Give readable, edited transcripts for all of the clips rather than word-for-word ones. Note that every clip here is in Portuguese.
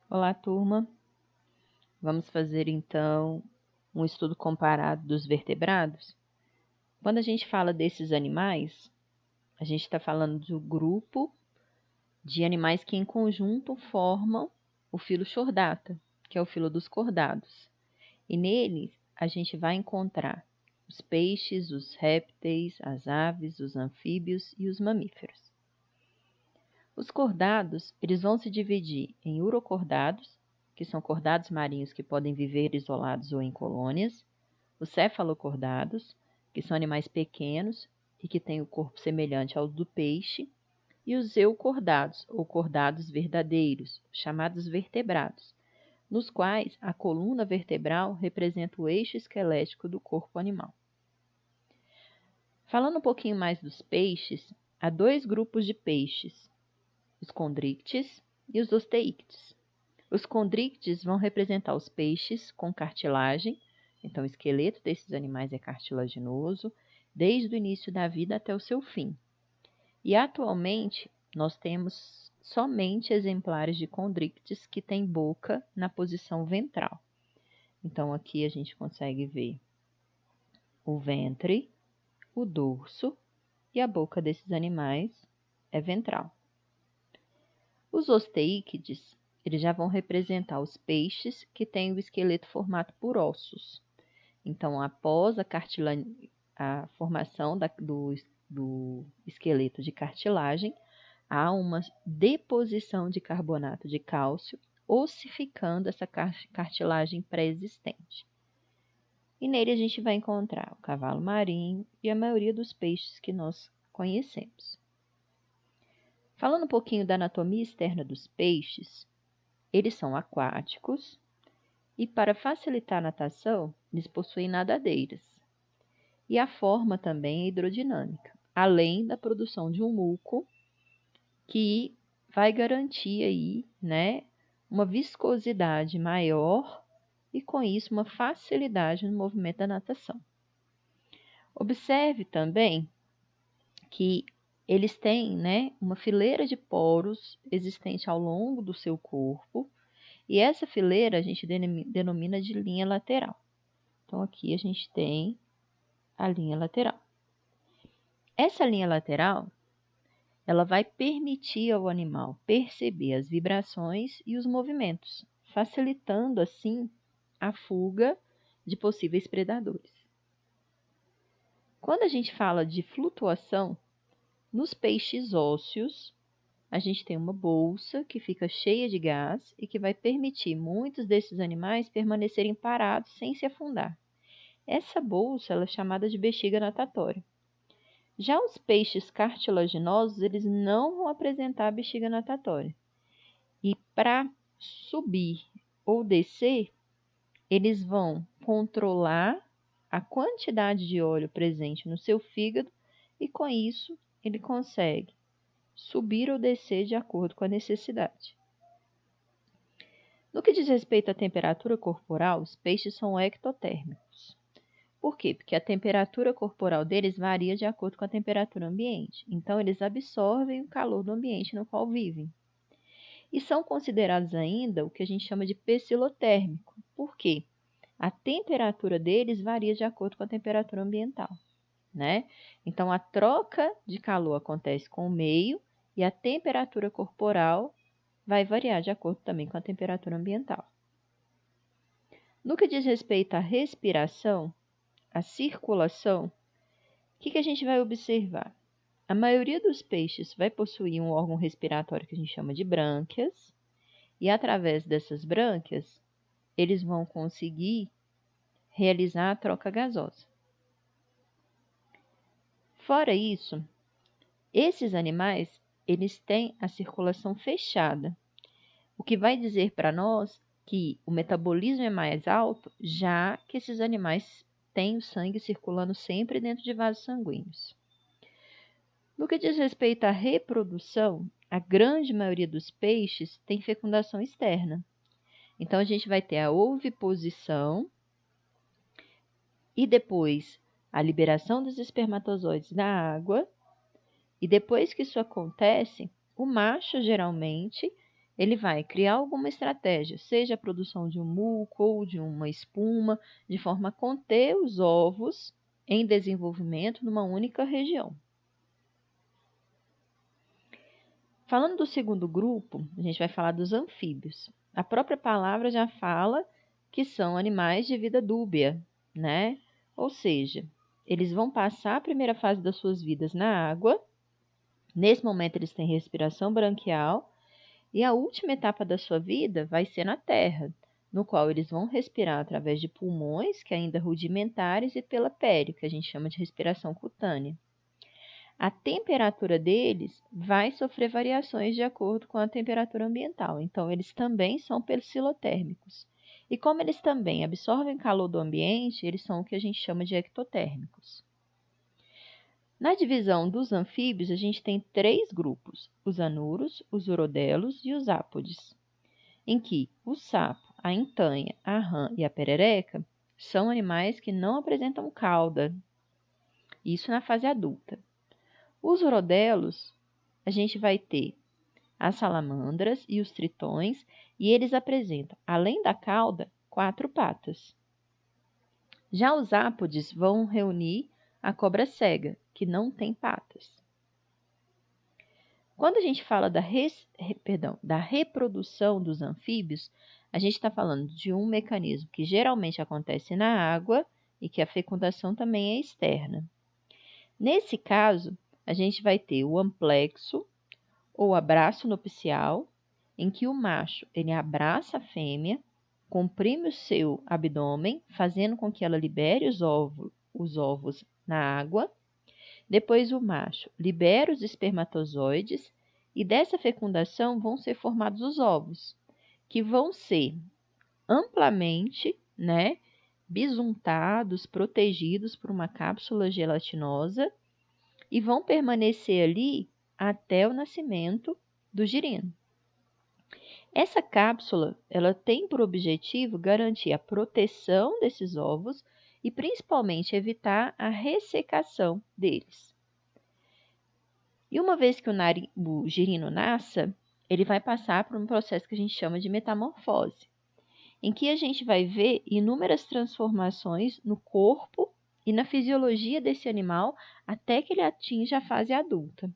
Olá, turma. Vamos fazer, então, um estudo comparado dos vertebrados. Quando a gente fala desses animais, a gente está falando do grupo de animais que, em conjunto, formam o filo Chordata, que é o filo dos cordados. E neles, a gente vai encontrar os peixes, os répteis, as aves, os anfíbios e os mamíferos. Os cordados, eles vão se dividir em urocordados, que são cordados marinhos que podem viver isolados ou em colônias, os cefalocordados, que são animais pequenos e que têm o corpo semelhante ao do peixe, e os eucordados, ou cordados verdadeiros, chamados vertebrados, nos quais a coluna vertebral representa o eixo esquelético do corpo animal. Falando um pouquinho mais dos peixes, há dois grupos de peixes, os condrictes e os osteíctes. Os condrictes vão representar os peixes com cartilagem, então o esqueleto desses animais é cartilaginoso, desde o início da vida até o seu fim. E atualmente nós temos somente exemplares de condrictes que têm boca na posição ventral. Então aqui a gente consegue ver o ventre, o dorso e a boca desses animais é ventral. Os osteíquides, eles já vão representar os peixes que têm o esqueleto formado por ossos. Então, após a formação do esqueleto de cartilagem, há uma deposição de carbonato de cálcio, ossificando essa cartilagem pré-existente. E nele a gente vai encontrar o cavalo marinho e a maioria dos peixes que nós conhecemos. Falando um pouquinho da anatomia externa dos peixes, eles são aquáticos e, para facilitar a natação, eles possuem nadadeiras. E a forma também é hidrodinâmica, além da produção de um muco que vai garantir aí, uma viscosidade maior e, com isso, uma facilidade no movimento da natação. Observe também que eles têm, uma fileira de poros existente ao longo do seu corpo, e essa fileira a gente denomina de linha lateral. Então, aqui a gente tem a linha lateral. Essa linha lateral, ela vai permitir ao animal perceber as vibrações e os movimentos, facilitando, assim, a fuga de possíveis predadores. Quando a gente fala de flutuação, nos peixes ósseos, a gente tem uma bolsa que fica cheia de gás e que vai permitir muitos desses animais permanecerem parados sem se afundar. Essa bolsa ela é chamada de bexiga natatória. Já os peixes cartilaginosos, eles não vão apresentar bexiga natatória. E para subir ou descer, eles vão controlar a quantidade de óleo presente no seu fígado e, com isso, ele consegue subir ou descer de acordo com a necessidade. No que diz respeito à temperatura corporal, os peixes são ectotérmicos. Por quê? Porque a temperatura corporal deles varia de acordo com a temperatura ambiente. Então, eles absorvem o calor do ambiente no qual vivem. E são considerados ainda o que a gente chama de pecilotérmico. Por quê? A temperatura deles varia de acordo com a temperatura ambiental, Então, a troca de calor acontece com o meio e a temperatura corporal vai variar de acordo também com a temperatura ambiental. No que diz respeito à respiração, à circulação, o que a gente vai observar? A maioria dos peixes vai possuir um órgão respiratório que a gente chama de brânquias, e através dessas brânquias, eles vão conseguir realizar a troca gasosa. Fora isso, esses animais, eles têm a circulação fechada, o que vai dizer para nós que o metabolismo é mais alto, já que esses animais têm o sangue circulando sempre dentro de vasos sanguíneos. No que diz respeito à reprodução, a grande maioria dos peixes tem fecundação externa. Então, a gente vai ter a oviposição e depois a liberação dos espermatozoides da água. E depois que isso acontece, o macho geralmente ele vai criar alguma estratégia, seja a produção de um muco ou de uma espuma, de forma a conter os ovos em desenvolvimento numa única região. Falando do segundo grupo, a gente vai falar dos anfíbios. A própria palavra já fala que são animais de vida dúbia, né? Ou seja, eles vão passar a primeira fase das suas vidas na água. Nesse momento, eles têm respiração branquial. E a última etapa da sua vida vai ser na terra, no qual eles vão respirar através de pulmões, que ainda rudimentares, e pela pele, que a gente chama de respiração cutânea. A temperatura deles vai sofrer variações de acordo com a temperatura ambiental, então eles também são percilotérmicos. E como eles também absorvem calor do ambiente, eles são o que a gente chama de ectotérmicos. Na divisão dos anfíbios, a gente tem 3 grupos, os anuros, os urodelos e os ápodes, em que o sapo, a intanha, a rã e a perereca são animais que não apresentam cauda, isso na fase adulta. Os urodelos, a gente vai ter as salamandras e os tritões, e eles apresentam, além da cauda, 4 patas. Já os ápodes vão reunir a cobra cega, que não tem patas. Quando a gente fala da reprodução dos anfíbios, a gente está falando de um mecanismo que geralmente acontece na água e que a fecundação também é externa. Nesse caso, a gente vai ter o amplexo ou abraço nupcial, em que o macho ele abraça a fêmea, comprime o seu abdômen, fazendo com que ela libere os ovos na água. Depois o macho libera os espermatozoides e dessa fecundação vão ser formados os ovos, que vão ser amplamente, bisuntados, protegidos por uma cápsula gelatinosa e vão permanecer ali até o nascimento do girino. Essa cápsula, ela tem por objetivo garantir a proteção desses ovos e principalmente evitar a ressecação deles. E uma vez que o girino nasça, ele vai passar por um processo que a gente chama de metamorfose, em que a gente vai ver inúmeras transformações no corpo e na fisiologia desse animal até que ele atinja a fase adulta.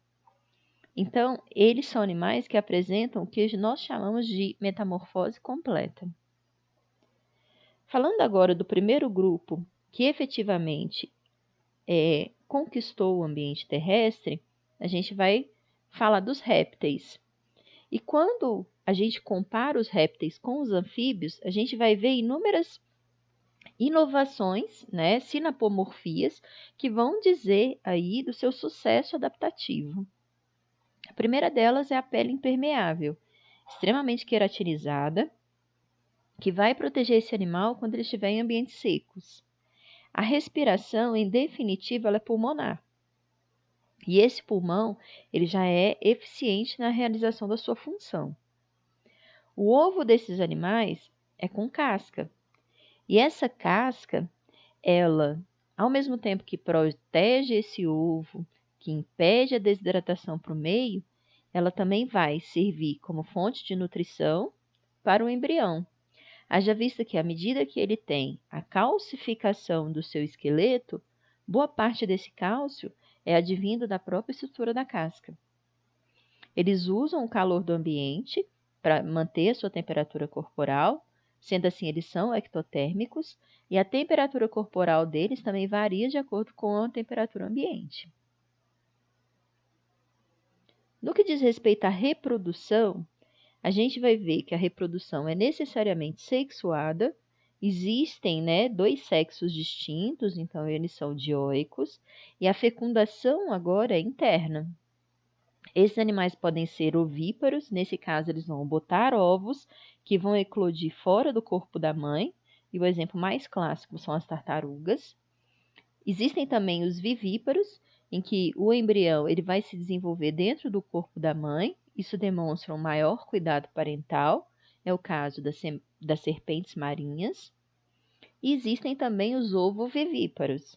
Então, eles são animais que apresentam o que nós chamamos de metamorfose completa. Falando agora do primeiro grupo, que efetivamente conquistou o ambiente terrestre, a gente vai falar dos répteis. E quando a gente compara os répteis com os anfíbios, a gente vai ver inúmeras inovações, sinapomorfias, que vão dizer aí do seu sucesso adaptativo. A primeira delas é a pele impermeável, extremamente queratinizada, que vai proteger esse animal quando ele estiver em ambientes secos. A respiração, em definitiva, ela é pulmonar. E esse pulmão, ele já é eficiente na realização da sua função. O ovo desses animais é com casca. E essa casca, ela, ao mesmo tempo que protege esse ovo, que impede a desidratação para o meio, ela também vai servir como fonte de nutrição para o embrião. Haja vista que, à medida que ele tem a calcificação do seu esqueleto, boa parte desse cálcio é advindo da própria estrutura da casca. Eles usam o calor do ambiente para manter a sua temperatura corporal, sendo assim, eles são ectotérmicos, e a temperatura corporal deles também varia de acordo com a temperatura ambiente. No que diz respeito à reprodução, a gente vai ver que a reprodução é necessariamente sexuada. Existem 2 sexos distintos, então eles são dioicos, e a fecundação agora é interna. Esses animais podem ser ovíparos, nesse caso eles vão botar ovos que vão eclodir fora do corpo da mãe, e o exemplo mais clássico são as tartarugas. Existem também os vivíparos, em que o embrião ele vai se desenvolver dentro do corpo da mãe. Isso demonstra um maior cuidado parental, é o caso das serpentes marinhas. E existem também os ovovivíparos,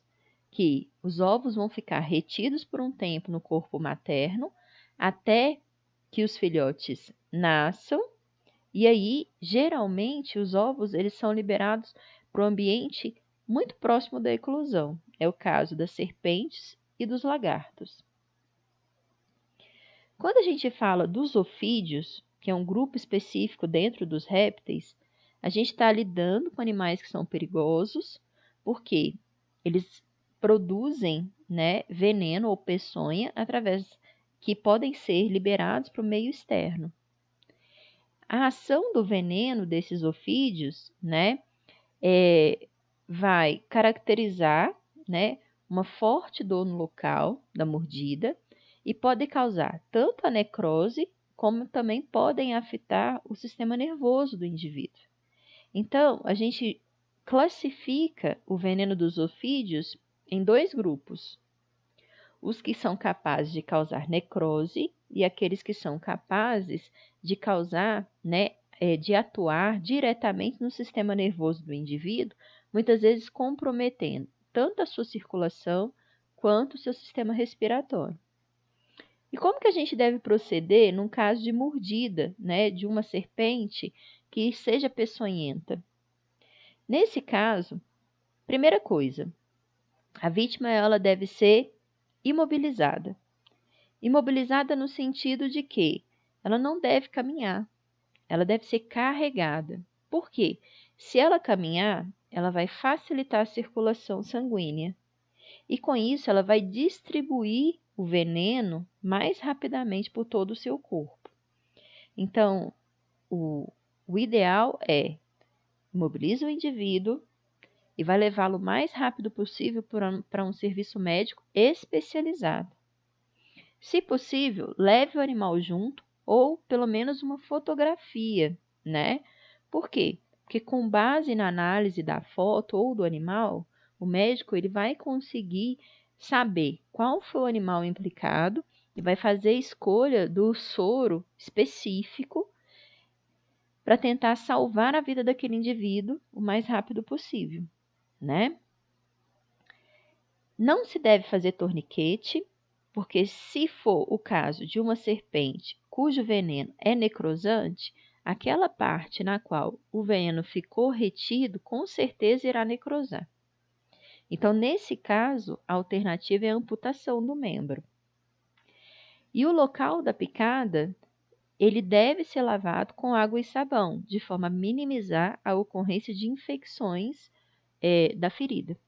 que os ovos vão ficar retidos por um tempo no corpo materno, até que os filhotes nasçam E aí, geralmente, os ovos eles são liberados para o ambiente muito próximo da eclosão. É o caso das serpentes e dos lagartos. Quando a gente fala dos ofídeos, que é um grupo específico dentro dos répteis, a gente está lidando com animais que são perigosos, porque eles produzem, né, veneno ou peçonha através que podem ser liberados para o meio externo. A ação do veneno desses ofídeos, né, vai caracterizar, né, uma forte dor no local da mordida e pode causar tanto a necrose, como também podem afetar o sistema nervoso do indivíduo. Então, a gente classifica o veneno dos ofídeos em 2 grupos: os que são capazes de causar necrose e aqueles que são capazes de causar, né, de atuar diretamente no sistema nervoso do indivíduo, muitas vezes comprometendo tanto a sua circulação quanto o seu sistema respiratório. E como que a gente deve proceder num caso de mordida, né, de uma serpente que seja peçonhenta? Nesse caso, primeira coisa, a vítima ela deve ser imobilizada. Imobilizada no sentido de que ela não deve caminhar, ela deve ser carregada. Por quê? Se ela caminhar, ela vai facilitar a circulação sanguínea e com isso ela vai distribuir o veneno mais rapidamente por todo o seu corpo. Então, o ideal é imobiliza o indivíduo e vai levá-lo o mais rápido possível para um serviço médico especializado. Se possível, leve o animal junto ou pelo menos uma fotografia, né? Por quê? Porque com base na análise da foto ou do animal, o médico ele vai conseguir saber qual foi o animal implicado e vai fazer a escolha do soro específico para tentar salvar a vida daquele indivíduo o mais rápido possível, né? Não se deve fazer torniquete, porque se for o caso de uma serpente cujo veneno é necrosante, aquela parte na qual o veneno ficou retido com certeza irá necrosar. Então, nesse caso, a alternativa é a amputação do membro. E o local da picada, ele deve ser lavado com água e sabão, de forma a minimizar a ocorrência de infecções da ferida.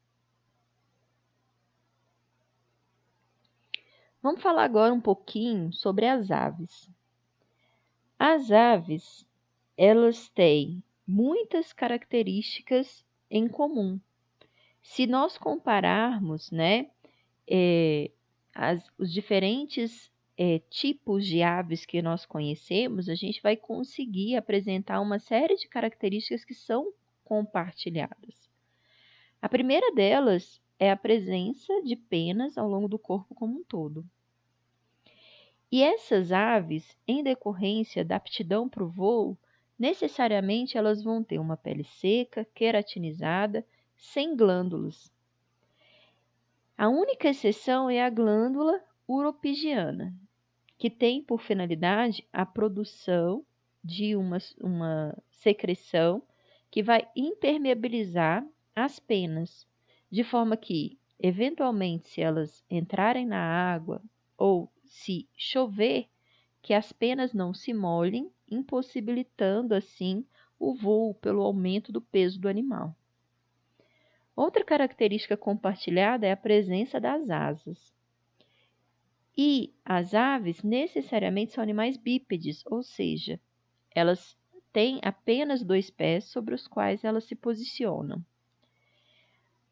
Vamos falar agora um pouquinho sobre as aves. As aves, elas têm muitas características em comum. Se nós compararmos, né, os diferentes tipos de aves que nós conhecemos, a gente vai conseguir apresentar uma série de características que são compartilhadas. A primeira delas é a presença de penas ao longo do corpo como um todo. E essas aves, em decorrência da aptidão para o voo, necessariamente elas vão ter uma pele seca, queratinizada, sem glândulas. A única exceção é a glândula uropigiana, que tem por finalidade a produção de uma secreção que vai impermeabilizar as penas, de forma que, eventualmente, se elas entrarem na água ou se chover, que as penas não se molhem, impossibilitando assim o voo pelo aumento do peso do animal. Outra característica compartilhada é a presença das asas. E as aves necessariamente são animais bípedes, ou seja, elas têm apenas 2 pés sobre os quais elas se posicionam.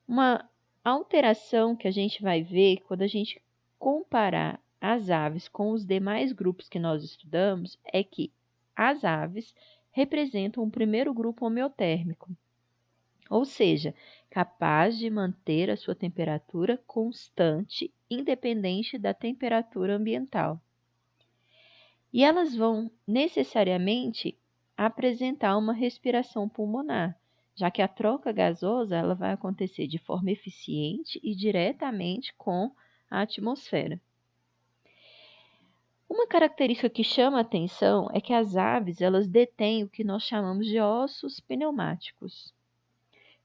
Uma alteração que a gente vai ver quando a gente comparar as aves com os demais grupos que nós estudamos é que as aves representam um primeiro grupo homeotérmico, ou seja, capaz de manter a sua temperatura constante, independente da temperatura ambiental. E elas vão necessariamente apresentar uma respiração pulmonar, já que a troca gasosa ela vai acontecer de forma eficiente e diretamente com a atmosfera. Uma característica que chama a atenção é que as aves elas detêm o que nós chamamos de ossos pneumáticos,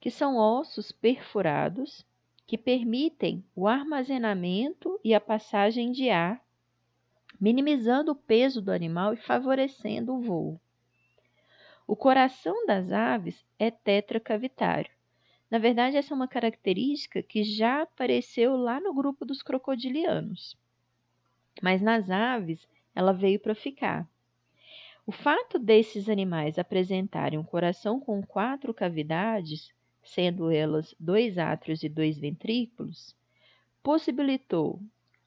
que são ossos perfurados que permitem o armazenamento e a passagem de ar, minimizando o peso do animal e favorecendo o voo. O coração das aves é tetracavitário. Na verdade, essa é uma característica que já apareceu lá no grupo dos crocodilianos, mas nas aves ela veio para ficar. O fato desses animais apresentarem um coração com 4 cavidades, sendo elas 2 átrios e 2 ventrículos, possibilitou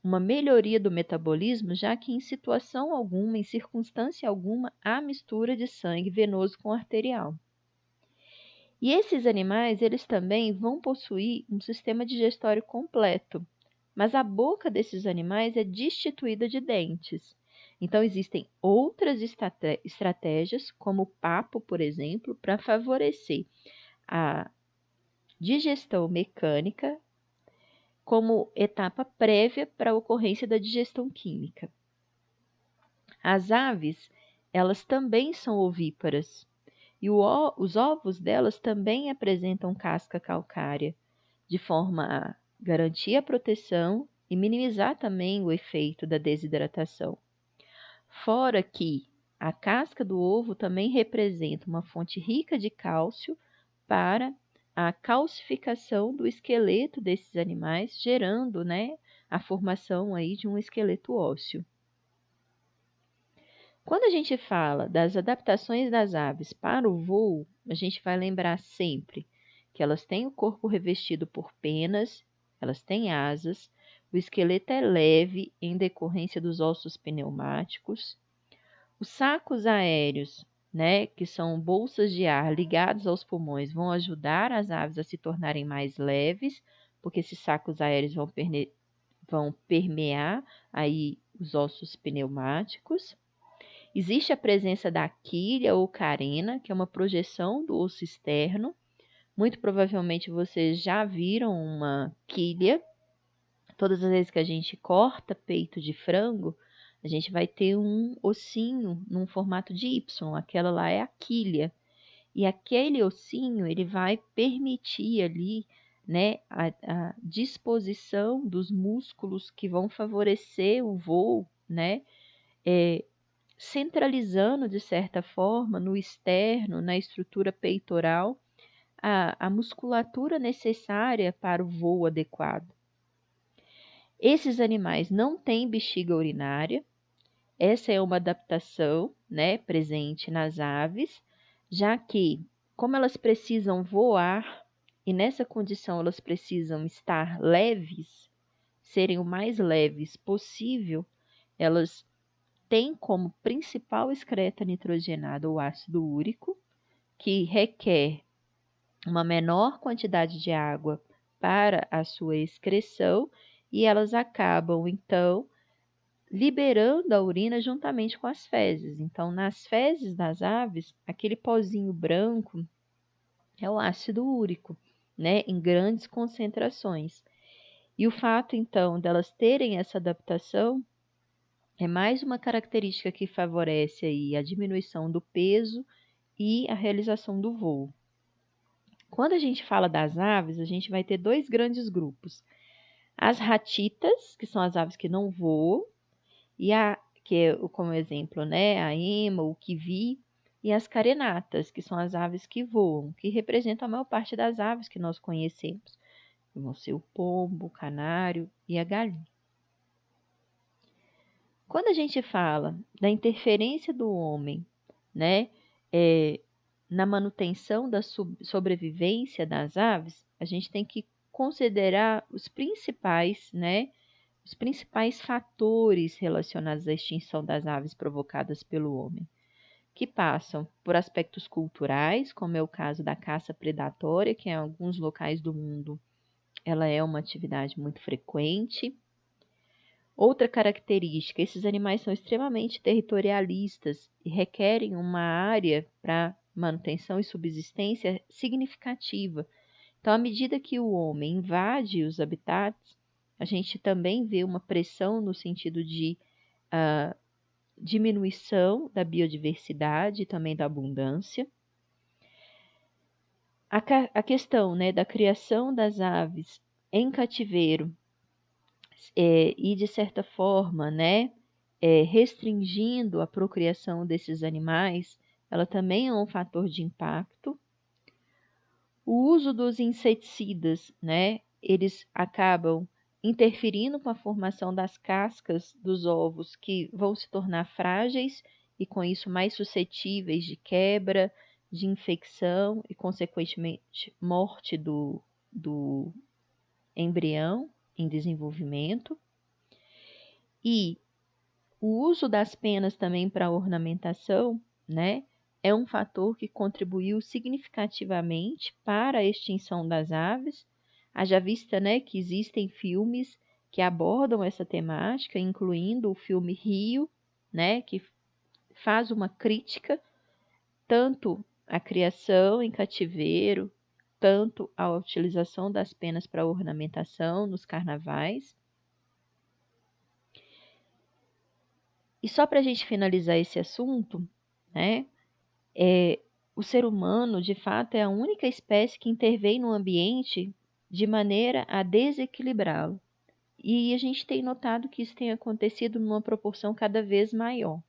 uma melhoria do metabolismo, já que em situação alguma, em circunstância alguma, há mistura de sangue venoso com arterial. E esses animais, eles também vão possuir um sistema digestório completo, mas a boca desses animais é destituída de dentes. Então, existem outras estratégias, como o papo, por exemplo, para favorecer a digestão mecânica como etapa prévia para a ocorrência da digestão química. As aves, elas também são ovíparas e os ovos delas também apresentam casca calcária, de forma a garantir a proteção e minimizar também o efeito da desidratação. Fora que a casca do ovo também representa uma fonte rica de cálcio para a calcificação do esqueleto desses animais, gerando, a formação aí de um esqueleto ósseo. Quando a gente fala das adaptações das aves para o voo, a gente vai lembrar sempre que elas têm o corpo revestido por penas, elas têm asas, o esqueleto é leve em decorrência dos ossos pneumáticos, os sacos aéreos, que são bolsas de ar ligados aos pulmões, vão ajudar as aves a se tornarem mais leves, porque esses sacos aéreos vão permear aí os ossos pneumáticos. Existe a presença da quilha ou carena, que é uma projeção do osso externo. Muito provavelmente vocês já viram uma quilha. Todas as vezes que a gente corta peito de frango, a gente vai ter um ossinho num formato de Y. Aquela lá é a quilha. E aquele ossinho, ele vai permitir ali, a disposição dos músculos que vão favorecer o voo, centralizando, de certa forma, no externo, na estrutura peitoral, a musculatura necessária para o voo adequado. Esses animais não têm bexiga urinária. Essa é uma adaptação, presente nas aves, já que, como elas precisam voar, e nessa condição elas precisam estar leves, serem o mais leves possível, elas tem como principal excreta nitrogenado o ácido úrico, que requer uma menor quantidade de água para a sua excreção e elas acabam, então, liberando a urina juntamente com as fezes. Então, nas fezes das aves, aquele pozinho branco é o ácido úrico, em grandes concentrações. E o fato, então, delas terem essa adaptação é mais uma característica que favorece aí a diminuição do peso e a realização do voo. Quando a gente fala das aves, a gente vai ter 2 grandes grupos. As ratitas, que são as aves que não voam, que é como exemplo, a ema, o kiwi, e as carenatas, que são as aves que voam, que representam a maior parte das aves que nós conhecemos. Vão ser o pombo, o canário e a galinha. Quando a gente fala da interferência do homem, na manutenção da sobrevivência das aves, a gente tem que considerar os principais fatores relacionados à extinção das aves provocadas pelo homem, que passam por aspectos culturais, como é o caso da caça predatória, que em alguns locais do mundo ela é uma atividade muito frequente. Outra característica, esses animais são extremamente territorialistas e requerem uma área para manutenção e subsistência significativa. Então, à medida que o homem invade os habitats, a gente também vê uma pressão no sentido de diminuição da biodiversidade e também da abundância. A questão, né, da criação das aves em cativeiro e, de certa forma, né, restringindo a procriação desses animais, ela também é um fator de impacto. O uso dos inseticidas, né, eles acabam interferindo com a formação das cascas dos ovos, que vão se tornar frágeis e, com isso, mais suscetíveis de quebra, de infecção e, consequentemente, morte do embrião em desenvolvimento. E o uso das penas também para ornamentação, né, é um fator que contribuiu significativamente para a extinção das aves. Haja vista, né, que existem filmes que abordam essa temática, incluindo o filme Rio, né, que faz uma crítica tanto à criação em cativeiro, tanto à utilização das penas para ornamentação nos carnavais. E só para a gente finalizar esse assunto, né, o ser humano, de fato, é a única espécie que intervém no ambiente de maneira a desequilibrá-lo. E a gente tem notado que isso tem acontecido numa proporção cada vez maior.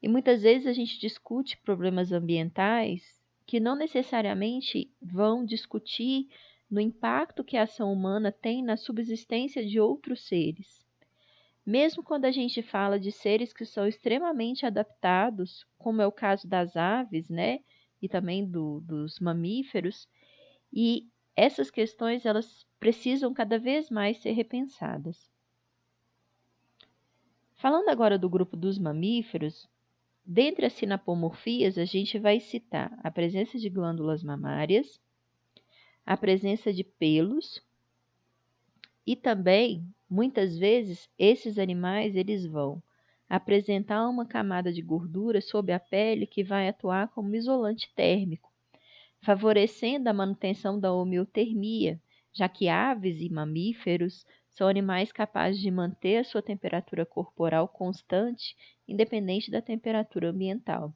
E muitas vezes a gente discute problemas ambientais que não necessariamente vão discutir no impacto que a ação humana tem na subsistência de outros seres. Mesmo quando a gente fala de seres que são extremamente adaptados, como é o caso das aves, né, e também dos mamíferos, e essas questões elas precisam cada vez mais ser repensadas. Falando agora do grupo dos mamíferos, dentre as sinapomorfias a gente vai citar a presença de glândulas mamárias, a presença de pelos e também, muitas vezes, esses animais eles vão apresentar uma camada de gordura sob a pele que vai atuar como isolante térmico, favorecendo a manutenção da homeotermia, já que aves e mamíferos são animais capazes de manter a sua temperatura corporal constante, independente da temperatura ambiental.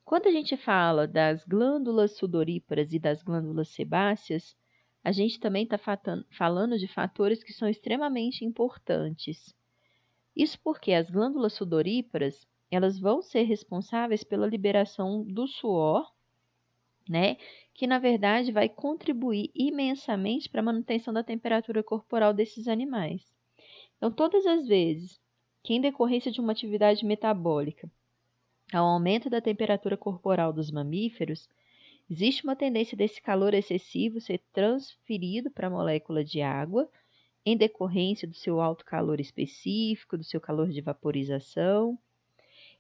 Quando a gente fala das glândulas sudoríparas e das glândulas sebáceas, a gente também está falando de fatores que são extremamente importantes. Isso porque as glândulas sudoríparas, elas vão ser responsáveis pela liberação do suor, né, que na verdade vai contribuir imensamente para a manutenção da temperatura corporal desses animais. Então, todas as vezes que em decorrência de uma atividade metabólica, ao aumento da temperatura corporal dos mamíferos, existe uma tendência desse calor excessivo ser transferido para a molécula de água, em decorrência do seu alto calor específico, do seu calor de vaporização.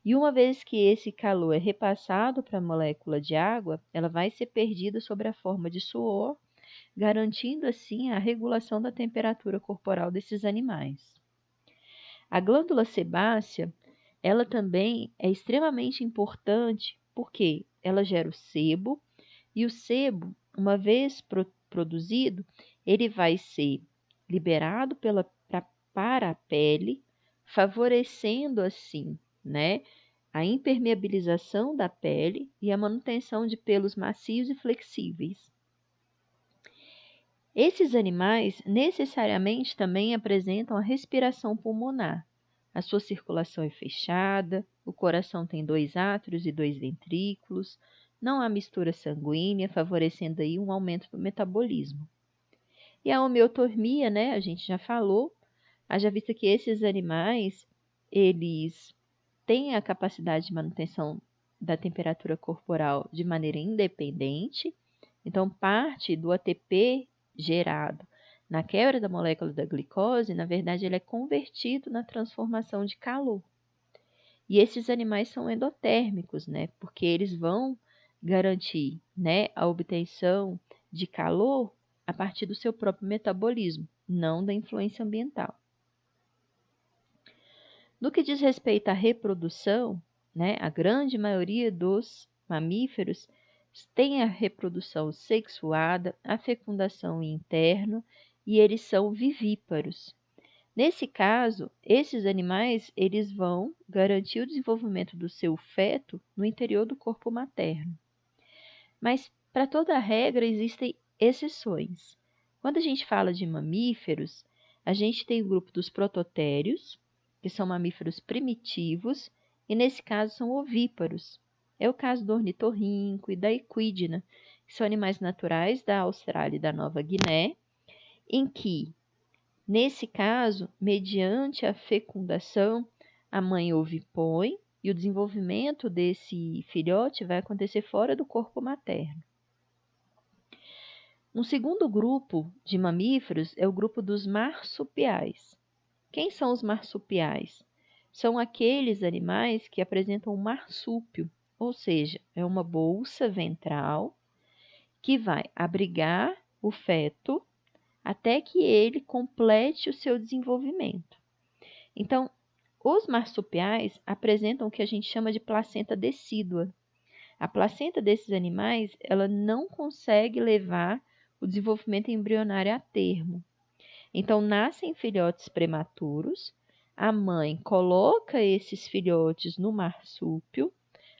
E uma vez que esse calor é repassado para a molécula de água, ela vai ser perdida sob a forma de suor, garantindo assim a regulação da temperatura corporal desses animais. A glândula sebácea, ela também é extremamente importante porque ela gera o sebo, e o sebo, uma vez produzido, ele vai ser liberado para a pele, favorecendo assim, né, a impermeabilização da pele e a manutenção de pelos macios e flexíveis. Esses animais necessariamente também apresentam a respiração pulmonar. A sua circulação é fechada, o coração tem 2 átrios e 2 ventrículos, não há mistura sanguínea, favorecendo aí um aumento do metabolismo. E a homeotermia, né, a gente já falou, haja vista que esses animais, eles têm a capacidade de manutenção da temperatura corporal de maneira independente, então parte do ATP gerado na quebra da molécula da glicose, na verdade, ele é convertido na transformação de calor. E esses animais são endotérmicos, né? Porque eles vão garantir, né, a obtenção de calor a partir do seu próprio metabolismo, não da influência ambiental. No que diz respeito à reprodução, né, a grande maioria dos mamíferos tem a reprodução sexuada, a fecundação interna e eles são vivíparos. Nesse caso, esses animais eles vão garantir o desenvolvimento do seu feto no interior do corpo materno. Mas para toda regra existem exceções. Quando a gente fala de mamíferos, a gente tem o grupo dos prototérios, que são mamíferos primitivos, e nesse caso são ovíparos. É o caso do ornitorrinco e da equidna, que são animais naturais da Austrália e da Nova Guiné, em que, nesse caso, mediante a fecundação, a mãe ovipõe e o desenvolvimento desse filhote vai acontecer fora do corpo materno. Um segundo grupo de mamíferos é o grupo dos marsupiais. Quem são os marsupiais? São aqueles animais que apresentam um marsúpio, ou seja, é uma bolsa ventral que vai abrigar o feto até que ele complete o seu desenvolvimento. Então, os marsupiais apresentam o que a gente chama de placenta decídua. A placenta desses animais, ela não consegue levar o desenvolvimento embrionário a termo. Então, nascem filhotes prematuros, a mãe coloca esses filhotes no marsúpio,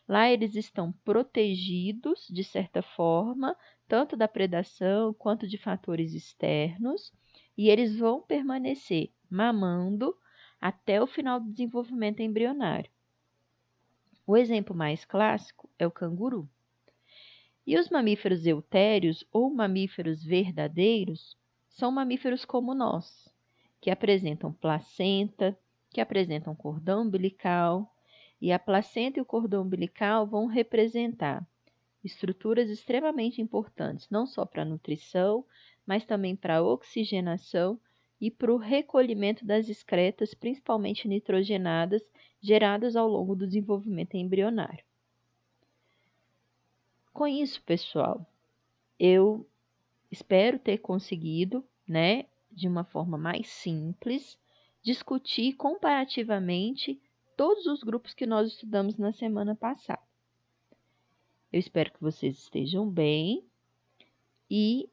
lá eles estão protegidos, de certa forma, tanto da predação quanto de fatores externos, e eles vão permanecer mamando até o final do desenvolvimento embrionário. O exemplo mais clássico é o canguru. E os mamíferos eutérios ou mamíferos verdadeiros são mamíferos como nós, que apresentam placenta, que apresentam cordão umbilical, e a placenta e o cordão umbilical vão representar estruturas extremamente importantes, não só para a nutrição, mas também para a oxigenação e para o recolhimento das excretas, principalmente nitrogenadas, geradas ao longo do desenvolvimento embrionário. Com isso, pessoal, eu espero ter conseguido, de uma forma mais simples, discutir comparativamente todos os grupos que nós estudamos na semana passada. Eu espero que vocês estejam bem e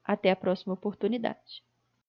até a próxima oportunidade.